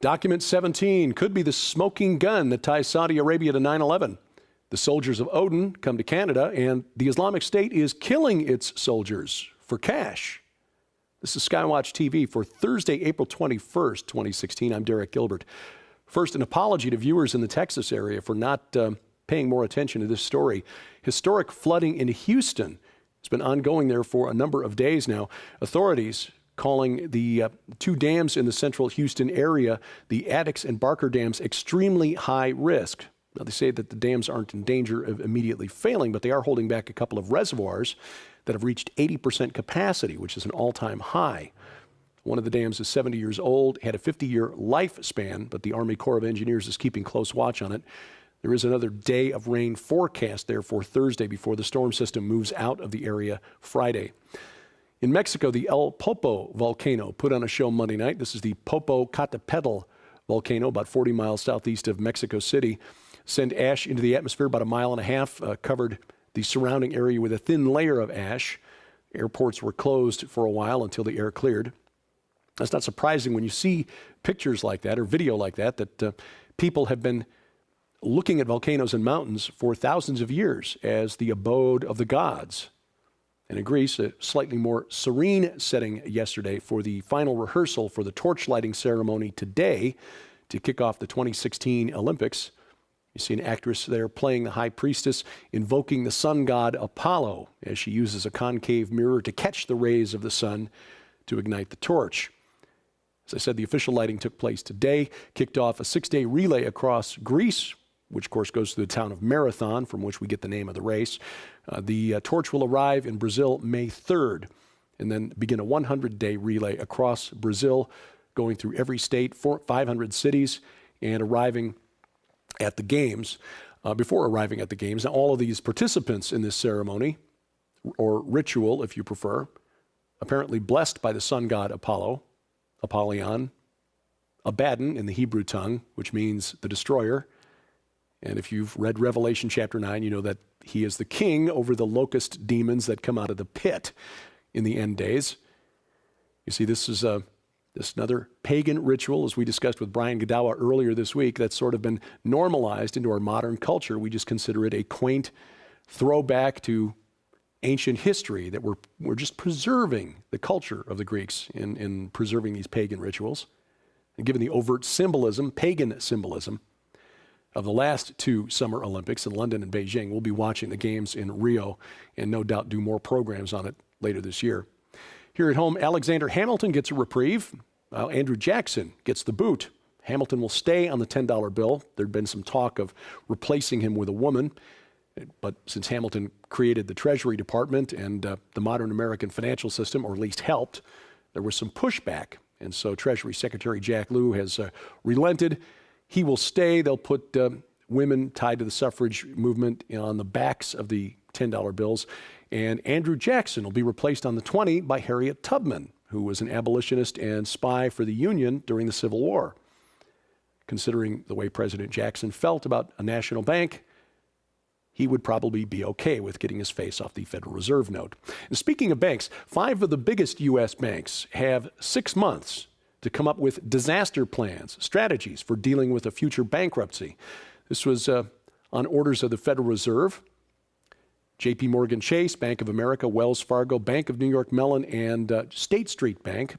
Document 17 could be the smoking gun that ties Saudi Arabia to 9/11. The soldiers of Odin come to Canada, and the Islamic State is killing its soldiers for cash. This is SkyWatch TV for Thursday, April 21st, 2016. I'm Derek Gilbert. First, an apology to viewers in the Texas area for not paying more attention to this story. Historic flooding in Houston. It's been ongoing there for a number of days now. Authorities calling the two dams in the central Houston area, the Addicks and Barker dams, extremely high risk. Now, they say that the dams aren't in danger of immediately failing, but they are holding back a couple of reservoirs that have reached 80% capacity, which is an all-time high. One of the dams is 70 years old, had a 50-year lifespan, but the Army Corps of Engineers is keeping close watch on it. There is another day of rain forecast there for Thursday before the storm system moves out of the area Friday. In Mexico, the El Popo volcano put on a show Monday night. This is the Popocatépetl volcano, about 40 miles southeast of Mexico City. Sent ash into the atmosphere about a mile and a half, covered the surrounding area with a thin layer of ash. Airports were closed for a while until the air cleared. That's not surprising when you see pictures like that or video like that, that people have been looking at volcanoes and mountains for thousands of years as the abode of the gods. And in Greece, a slightly more serene setting yesterday for the final rehearsal for the torch lighting ceremony today to kick off the 2016 Olympics. You see an actress there playing the high priestess, invoking the sun god Apollo as she uses a concave mirror to catch the rays of the sun to ignite the torch. As I said, the official lighting took place today, kicked off a 6-day relay across Greece, which of course goes to the town of Marathon, from which we get the name of the race. The torch will arrive in Brazil May 3rd, and then begin a 100-day relay across Brazil, going through every state, 500 cities, and arriving at the games. Before arriving at the games, now all of these participants in this ceremony, or ritual if you prefer, apparently blessed by the sun god Apollo, Apollyon, Abaddon in the Hebrew tongue, which means the destroyer. And if you've read Revelation chapter 9, you know that he is the king over the locust demons that come out of the pit in the end days. You see, this is another pagan ritual, as we discussed with Brian Godawa earlier this week, that's sort of been normalized into our modern culture. We just consider it a quaint throwback to ancient history, that we're just preserving the culture of the Greeks in preserving these pagan rituals. And given the overt symbolism, pagan symbolism, of the last two Summer Olympics in London and Beijing, we'll be watching the games in Rio and no doubt do more programs on it later this year. Here at home, Alexander Hamilton gets a reprieve, while Andrew Jackson gets the boot. Hamilton will stay on the $10 bill. There'd been some talk of replacing him with a woman, but since Hamilton created the Treasury Department and the modern American financial system, or at least helped, there was some pushback. And so Treasury Secretary Jack Lew has relented. He will stay. They'll put women tied to the suffrage movement on the backs of the $10 bills. And Andrew Jackson will be replaced on the 20 by Harriet Tubman, who was an abolitionist and spy for the Union during the Civil War. Considering the way President Jackson felt about a national bank, he would probably be okay with getting his face off the Federal Reserve note. And speaking of banks, 5 of the biggest U.S. banks have 6 months to come up with disaster plans, strategies for dealing with a future bankruptcy. This was on orders of the Federal Reserve. J.P. Morgan Chase, Bank of America, Wells Fargo, Bank of New York Mellon, and State Street Bank,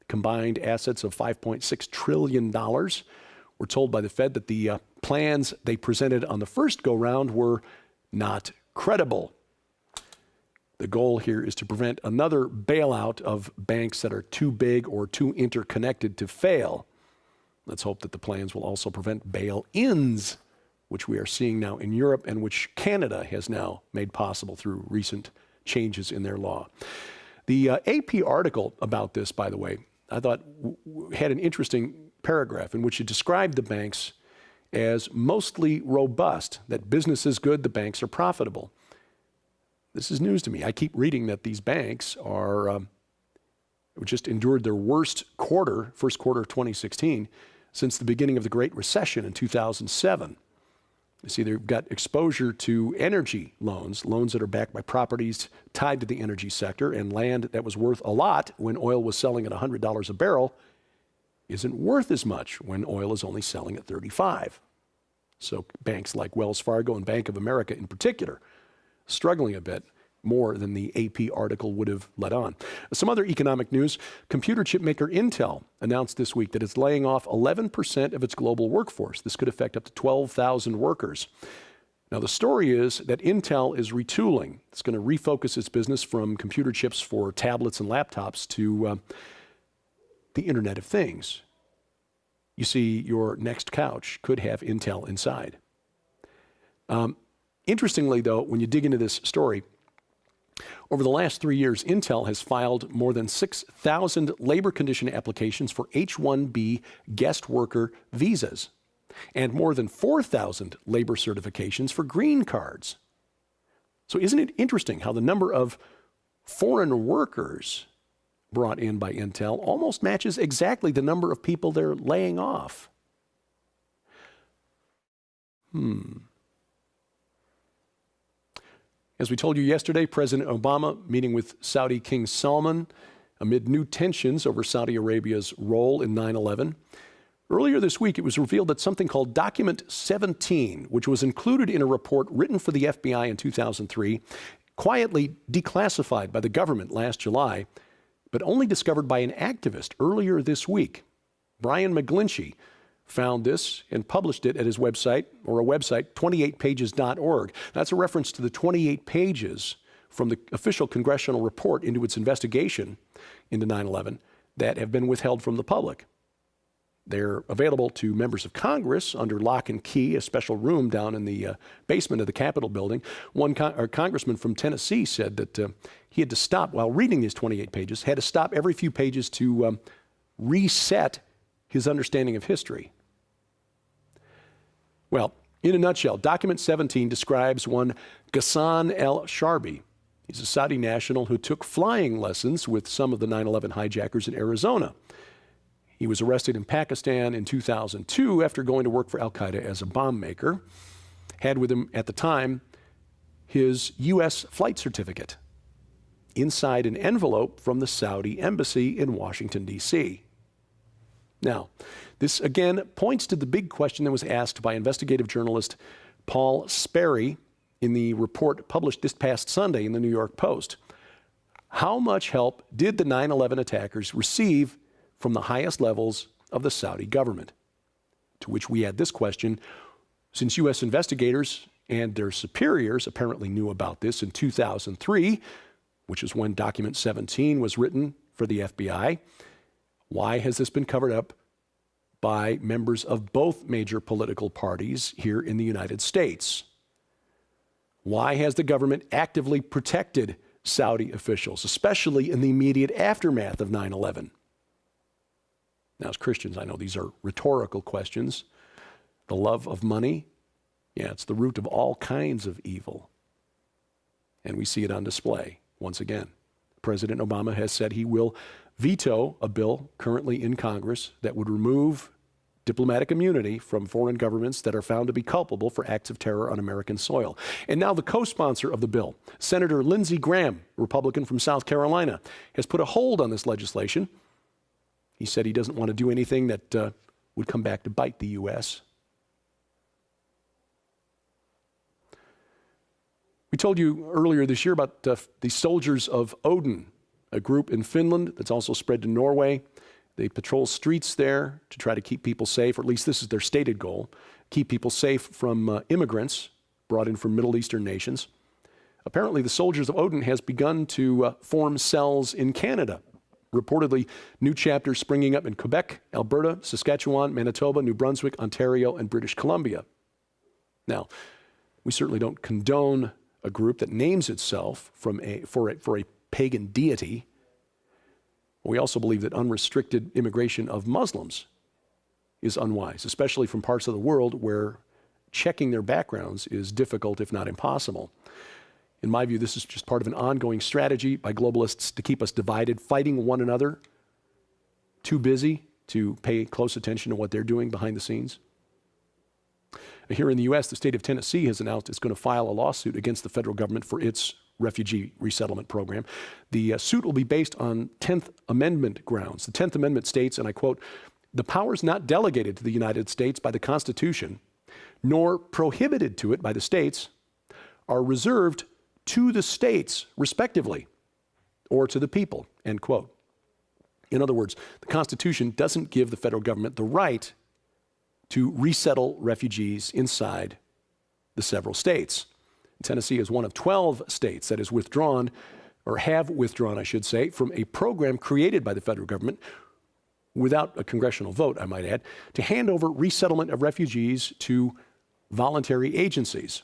combined assets of $5.6 trillion. We're told by the Fed that the plans they presented on the first go-round were not credible. The goal here is to prevent another bailout of banks that are too big or too interconnected to fail. Let's hope that the plans will also prevent bail-ins, which we are seeing now in Europe and which Canada has now made possible through recent changes in their law. The AP article about this, by the way, I thought had an interesting paragraph in which it described the banks as mostly robust, that business is good, the banks are profitable. This is news to me. I keep reading that these banks are just endured their worst quarter, first quarter of 2016, since the beginning of the Great Recession in 2007. You see, they've got exposure to energy loans, loans that are backed by properties tied to the energy sector and land that was worth a lot when oil was selling at $100 a barrel isn't worth as much when oil is only selling at 35. So banks like Wells Fargo and Bank of America in particular, struggling a bit more than the AP article would have let on. Some other economic news, computer chip maker Intel announced this week that it's laying off 11% of its global workforce. This could affect up to 12,000 workers. Now, the story is that Intel is retooling. It's going to refocus its business from computer chips for tablets and laptops to the Internet of Things. You see, your next couch could have Intel inside. Interestingly, though, when you dig into this story, over the last 3 years, Intel has filed more than 6,000 labor condition applications for H-1B guest worker visas and more than 4,000 labor certifications for green cards. So isn't it interesting how the number of foreign workers brought in by Intel almost matches exactly the number of people they're laying off? As we told you yesterday, President Obama meeting with Saudi King Salman amid new tensions over Saudi Arabia's role in 9/11. Earlier this week, it was revealed that something called Document 17, which was included in a report written for the FBI in 2003, quietly declassified by the government last July, but only discovered by an activist earlier this week. Brian McGlinchey found this and published it at his website, or a website, 28pages.org. That's a reference to the 28 pages from the official congressional report into its investigation into 9/11 that have been withheld from the public. They're available to members of Congress under lock and key, a special room down in the basement of the Capitol building. One congressman from Tennessee said that he had to stop, while reading these 28 pages, had to stop every few pages to reset his understanding of history. Well, in a nutshell, Document 17 describes one Ghassan el-Sharbi. He's a Saudi national who took flying lessons with some of the 9/11 hijackers in Arizona. He was arrested in Pakistan in 2002 after going to work for al-Qaeda as a bomb maker. Had with him at the time his U.S. flight certificate inside an envelope from the Saudi embassy in Washington, D.C. Now, this again points to the big question that was asked by investigative journalist Paul Sperry in the report published this past Sunday in the New York Post. How much help did the 9/11 attackers receive from the highest levels of the Saudi government? To which we add this question: since U.S. investigators and their superiors apparently knew about this in 2003, which is when Document 17 was written for the FBI, why has this been covered up by members of both major political parties here in the United States? Why has the government actively protected Saudi officials, especially in the immediate aftermath of 9/11? Now, as Christians, I know these are rhetorical questions. The love of money, yeah, it's the root of all kinds of evil. And we see it on display once again. President Obama has said he will veto a bill currently in Congress that would remove diplomatic immunity from foreign governments that are found to be culpable for acts of terror on American soil. And now the co-sponsor of the bill, Senator Lindsey Graham, Republican from South Carolina, has put a hold on this legislation. He said he doesn't want to do anything that would come back to bite the U.S. We told you earlier this year about the Soldiers of Odin, a group in Finland that's also spread to Norway. They patrol streets there to try to keep people safe, or at least this is their stated goal, keep people safe from immigrants brought in from Middle Eastern nations. Apparently, the Soldiers of Odin has begun to form cells in Canada. Reportedly, new chapters springing up in Quebec, Alberta, Saskatchewan, Manitoba, New Brunswick, Ontario, and British Columbia. Now, we certainly don't condone a group that names itself for a pagan deity. We also believe that unrestricted immigration of Muslims is unwise, especially from parts of the world where checking their backgrounds is difficult, if not impossible. In my view, this is just part of an ongoing strategy by globalists to keep us divided, fighting one another, too busy to pay close attention to what they're doing behind the scenes. Here in the U.S., the state of Tennessee has announced it's going to file a lawsuit against the federal government for its refugee resettlement program. The suit will be based on 10th Amendment grounds. The 10th Amendment states, and I quote, The powers not delegated to the United States by the Constitution, nor prohibited to it by the states, are reserved to the states, respectively, or to the people, end quote. In other words, the Constitution doesn't give the federal government the right to resettle refugees inside the several states. Tennessee is one of 12 states that has withdrawn, or have withdrawn, I should say, from a program created by the federal government without a congressional vote, I might add, to hand over resettlement of refugees to voluntary agencies.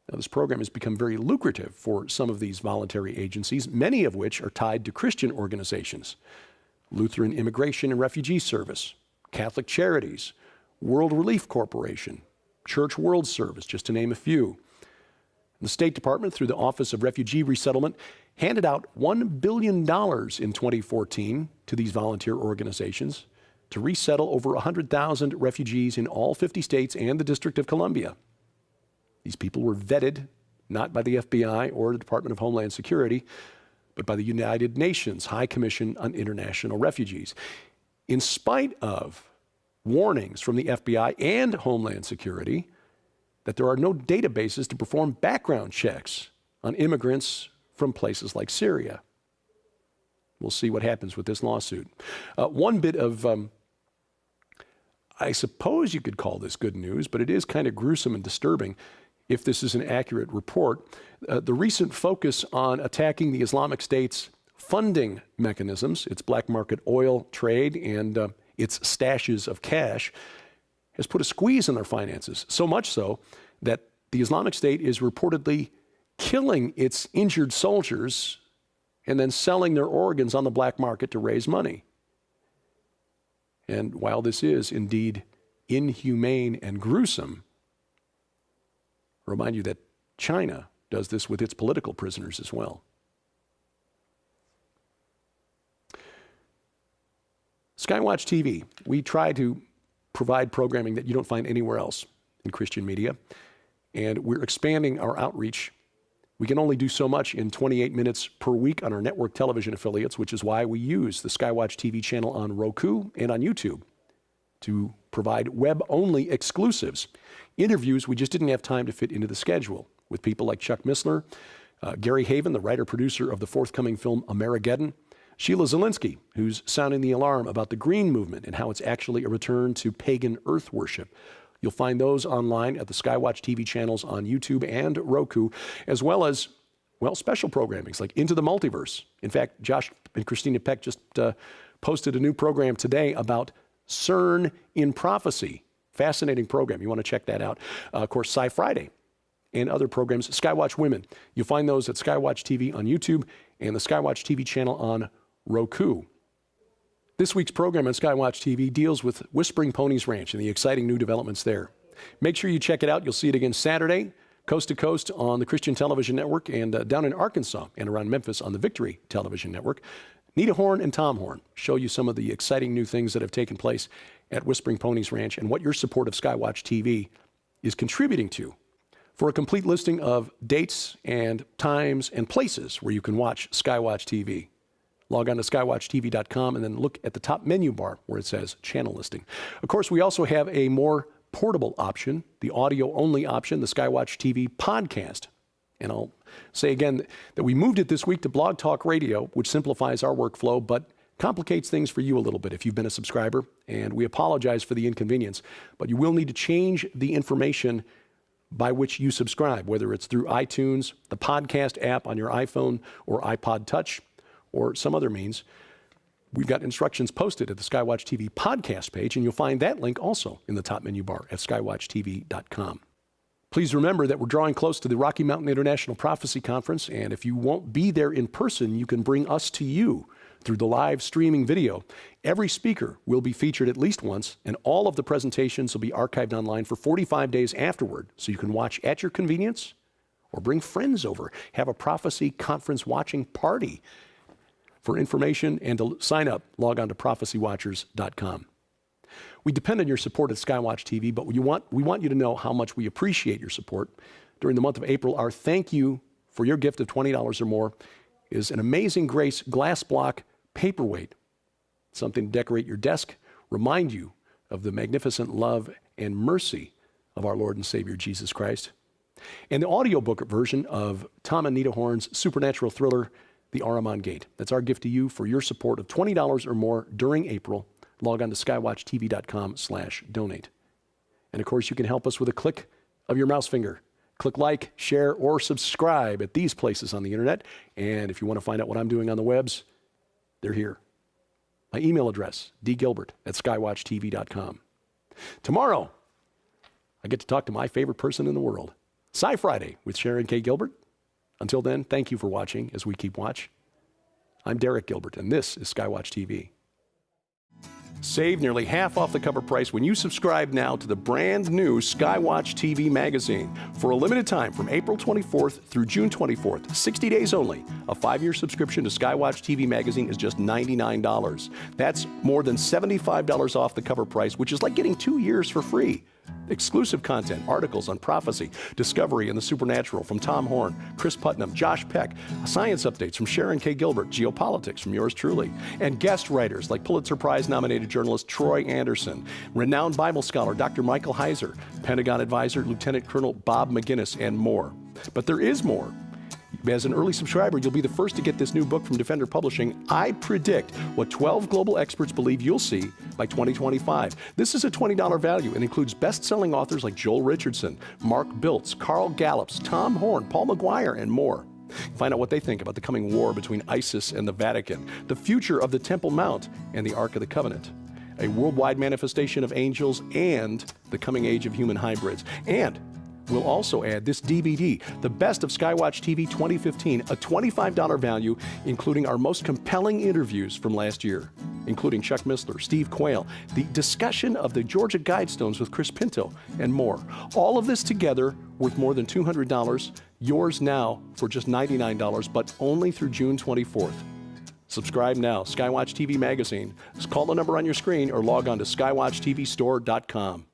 Now, this program has become very lucrative for some of these voluntary agencies, many of which are tied to Christian organizations: Lutheran Immigration and Refugee Service, Catholic Charities, World Relief Corporation, Church World Service, just to name a few. The State Department, through the Office of Refugee Resettlement, handed out $1 billion in 2014 to these volunteer organizations to resettle over 100,000 refugees in all 50 states and the District of Columbia. These people were vetted not by the FBI or the Department of Homeland Security, but by the United Nations High Commission on International Refugees. In spite of warnings from the FBI and Homeland Security that there are no databases to perform background checks on immigrants from places like Syria. We'll see what happens with this lawsuit. One bit of, I suppose you could call this good news, but it is kind of gruesome and disturbing if this is an accurate report. The recent focus on attacking the Islamic State's funding mechanisms, its black market oil trade and its stashes of cash, has put a squeeze on their finances, so much so that the Islamic State is reportedly killing its injured soldiers and then selling their organs on the black market to raise money. And while this is indeed inhumane and gruesome, I remind you that China does this with its political prisoners as well. SkyWatch TV, we try to provide programming that you don't find anywhere else in Christian media, and we're expanding our outreach. We can only do so much in 28 minutes per week on our network television affiliates, which is why we use the SkyWatch TV channel on Roku and on YouTube to provide web-only exclusives. Interviews we just didn't have time to fit into the schedule with people like Chuck Missler, Gary Haven, the writer-producer of the forthcoming film Amerigeddon, Sheila Zielinski, who's sounding the alarm about the Green Movement and how it's actually a return to pagan earth worship. You'll find those online at the SkyWatch TV channels on YouTube and Roku, as well as, well, special programmings like Into the Multiverse. In fact, Josh and Christina Peck just posted a new program today about CERN in Prophecy. Fascinating program. You want to check that out. Of course, Sci Friday and other programs. Skywatch Women. You'll find those at SkyWatch TV on YouTube and the SkyWatch TV channel on Roku. This week's program on SkyWatch TV deals with Whispering Ponies Ranch and the exciting new developments there. Make sure you check it out. You'll see it again Saturday, coast to coast on the Christian Television Network, and down in Arkansas and around Memphis on the Victory Television Network. Nita Horn and Tom Horn show you some of the exciting new things that have taken place at Whispering Ponies Ranch and what your support of SkyWatch TV is contributing to. For a complete listing of dates and times and places where you can watch SkyWatch TV, log on to skywatchtv.com and then look at the top menu bar where it says channel listing. Of course, we also have a more portable option, the audio-only option, the SkyWatch TV podcast. And I'll say again that we moved it this week to Blog Talk Radio, which simplifies our workflow, but complicates things for you a little bit if you've been a subscriber, and we apologize for the inconvenience. But you will need to change the information by which you subscribe, whether it's through iTunes, the podcast app on your iPhone or iPod Touch, or some other means. We've got instructions posted at the SkyWatch TV podcast page, and you'll find that link also in the top menu bar at skywatchtv.com. Please remember that we're drawing close to the Rocky Mountain International Prophecy Conference, and if you won't be there in person, you can bring us to you through the live streaming video. Every speaker will be featured at least once, and all of the presentations will be archived online for 45 days afterward, so you can watch at your convenience or bring friends over, have a prophecy conference watching party. For information and to sign up, log on to prophecywatchers.com. We depend on your support at SkyWatch TV, but we want you to know how much we appreciate your support. During the month of April, our thank you for your gift of $20 or more is an Amazing Grace glass block paperweight, something to decorate your desk remind you of the magnificent love and mercy of our Lord and Savior Jesus Christ. And the audiobook version of Tom and Nita Horn's supernatural thriller, The Ahriman Gate. That's our gift to you for your support of $20 or more during April. Log on to skywatchtv.com/donate. And of course, you can help us with a click of your mouse finger. Click like, share, or subscribe at these places on the internet. And if you want to find out what I'm doing on the webs, they're here. My email address, dgilbert@skywatchtv.com. Tomorrow, I get to talk to my favorite person in the world. Sci Friday with Sharon K. Gilbert. Until then, thank you for watching as we keep watch. I'm Derek Gilbert, and this is SkyWatch TV. Save nearly half off the cover price when you subscribe now to the brand new SkyWatch TV magazine. For a limited time from April 24th through June 24th, 60 days only, a 5-year subscription to SkyWatch TV magazine is just $99. That's more than $75 off the cover price, which is like getting 2 years for free. Exclusive content, articles on prophecy, discovery, and the supernatural from Tom Horn, Chris Putnam, Josh Peck, science updates from Sharon K. Gilbert, geopolitics from yours truly, and guest writers like Pulitzer Prize-nominated journalist Troy Anderson, renowned Bible scholar Dr. Michael Heiser, Pentagon advisor Lieutenant Colonel Bob McGinnis, and more. But there is more. As an early subscriber, you'll be the first to get this new book from Defender Publishing. I predict what 12 global experts believe you'll see by 2025. This is a $20 value and includes best-selling authors like Joel Richardson, Mark Biltz, Carl Gallups, Tom Horn, Paul McGuire, and more. Find out what they think about the coming war between ISIS and the Vatican, the future of the Temple Mount and the Ark of the Covenant, a worldwide manifestation of angels, and the coming age of human hybrids. And we'll also add this DVD, The Best of SkyWatch TV 2015, a $25 value, including our most compelling interviews from last year, including Chuck Missler, Steve Quayle, the discussion of the Georgia Guidestones with Chris Pinto, and more. All of this together worth more than $200, yours now for just $99, but only through June 24th. Subscribe now, SkyWatch TV magazine. Just call the number on your screen or log on to skywatchtvstore.com.